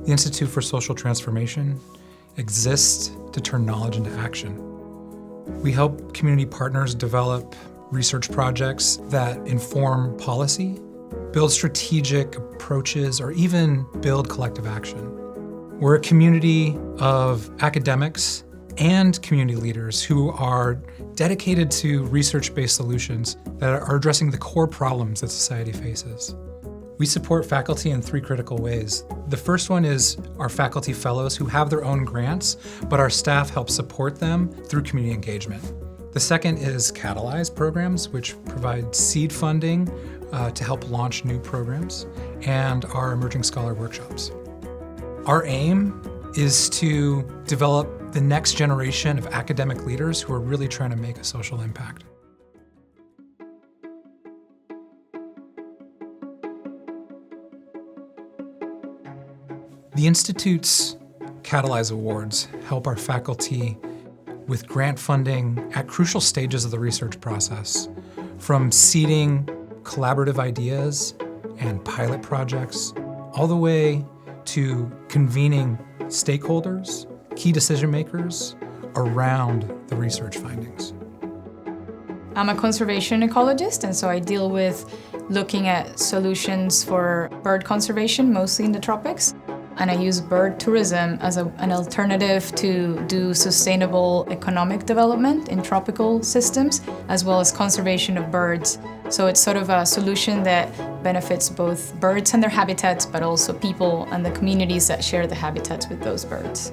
The Institute for Social Transformation exists to turn knowledge into action. We help community partners develop research projects that inform policy, build strategic approaches, or even build collective action. We're a community of academics and community leaders who are dedicated to research-based solutions that are addressing the core problems that society faces. We support faculty in 3 critical ways. The first one is our faculty fellows who have their own grants, but our staff helps support them through community engagement. The second is Catalyze programs, which provide seed funding to help launch new programs, and our Emerging Scholar workshops. Our aim is to develop the next generation of academic leaders who are really trying to make a social impact. The Institute's Catalyze Awards help our faculty with grant funding at crucial stages of the research process, from seeding collaborative ideas and pilot projects, all the way to convening stakeholders, key decision makers around the research findings. I'm a conservation ecologist, and so I deal with looking at solutions for bird conservation, mostly in the tropics. And I use bird tourism as an alternative to do sustainable economic development in tropical systems, as well as conservation of birds. So it's sort of a solution that benefits both birds and their habitats, but also people and the communities that share the habitats with those birds.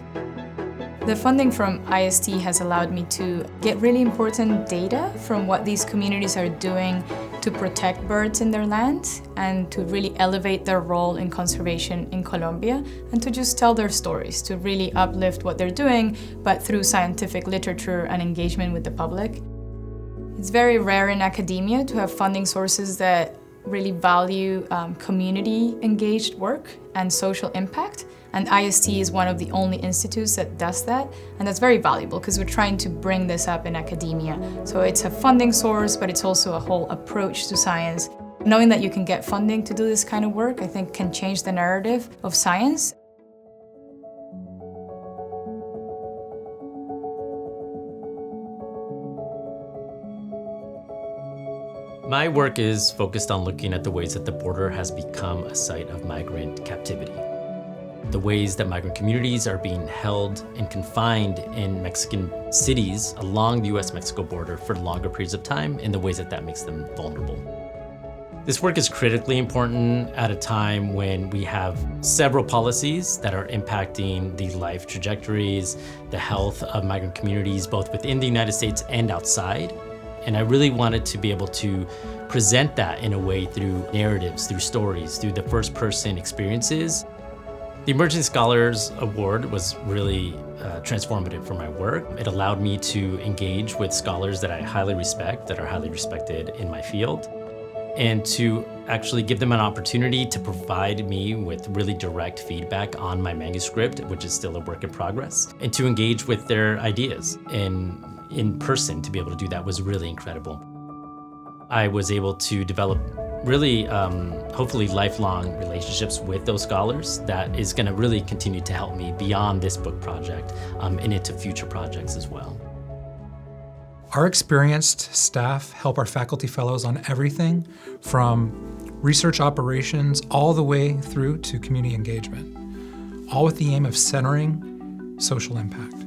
The funding from IST has allowed me to get really important data from what these communities are doing to protect birds in their land and to really elevate their role in conservation in Colombia and to just tell their stories, to really uplift what they're doing, but through scientific literature and engagement with the public. It's very rare in academia to have funding sources that really value community-engaged work and social impact. And IST is one of the only institutes that does that. And that's very valuable because we're trying to bring this up in academia. So it's a funding source, but it's also a whole approach to science. Knowing that you can get funding to do this kind of work, I think can change the narrative of science. My work is focused on looking at the ways that the border has become a site of migrant captivity. The ways that migrant communities are being held and confined in Mexican cities along the US-Mexico border for longer periods of time, and the ways that that makes them vulnerable. This work is critically important at a time when we have several policies that are impacting the life trajectories, the health of migrant communities, both within the United States and outside. And I really wanted to be able to present that in a way through narratives, through stories, through the first-person experiences. The Emerging Scholars Award was really transformative for my work. It allowed me to engage with scholars that I highly respect, that are highly respected in my field, and to actually give them an opportunity to provide me with really direct feedback on my manuscript, which is still a work in progress, and to engage with their ideas in person. To be able to do that was really incredible. I was able to develop really, hopefully lifelong relationships with those scholars that is gonna really continue to help me beyond this book project and into future projects as well. Our experienced staff help our faculty fellows on everything from research operations all the way through to community engagement, all with the aim of centering social impact.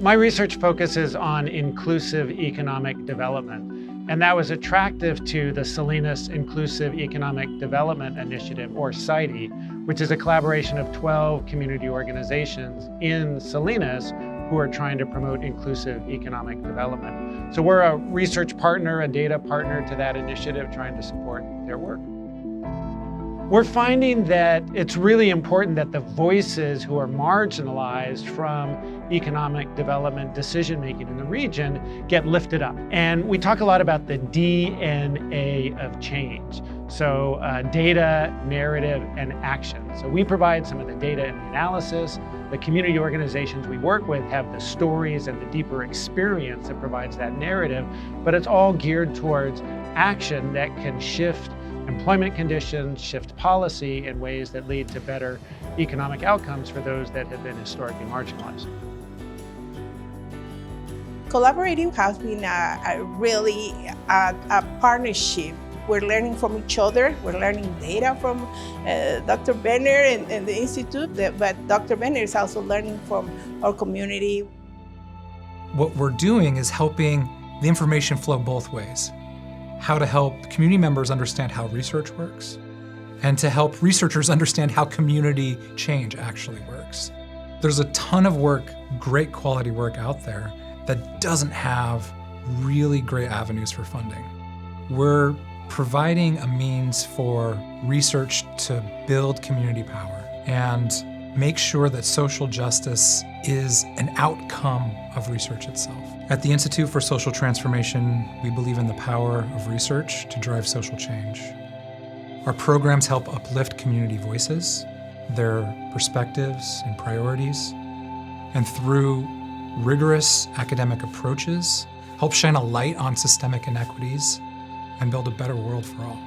My research focuses on inclusive economic development, and that was attractive to the Salinas Inclusive Economic Development Initiative, or SIDE, which is a collaboration of 12 community organizations in Salinas who are trying to promote inclusive economic development. So we're a research partner, a data partner to that initiative, trying to support their work. We're finding that it's really important that the voices who are marginalized from economic development decision-making in the region get lifted up. And we talk a lot about the DNA of change. So data, narrative, and action. So we provide some of the data and the analysis. The community organizations we work with have the stories and the deeper experience that provides that narrative, but it's all geared towards action that can shift employment conditions, shift policy in ways that lead to better economic outcomes for those that have been historically marginalized. Collaborating has been a partnership. We're learning from each other. We're learning data from Dr. Benner and the Institute, but Dr. Benner is also learning from our community. What we're doing is helping the information flow both ways. How to help community members understand how research works, and to help researchers understand how community change actually works. There's a ton of work, great quality work out there that doesn't have really great avenues for funding. We're providing a means for research to build community power and make sure that social justice is an outcome of research itself. At the Institute for Social Transformation, we believe in the power of research to drive social change. Our programs help uplift community voices, their perspectives and priorities, and through rigorous academic approaches, help shine a light on systemic inequities and build a better world for all.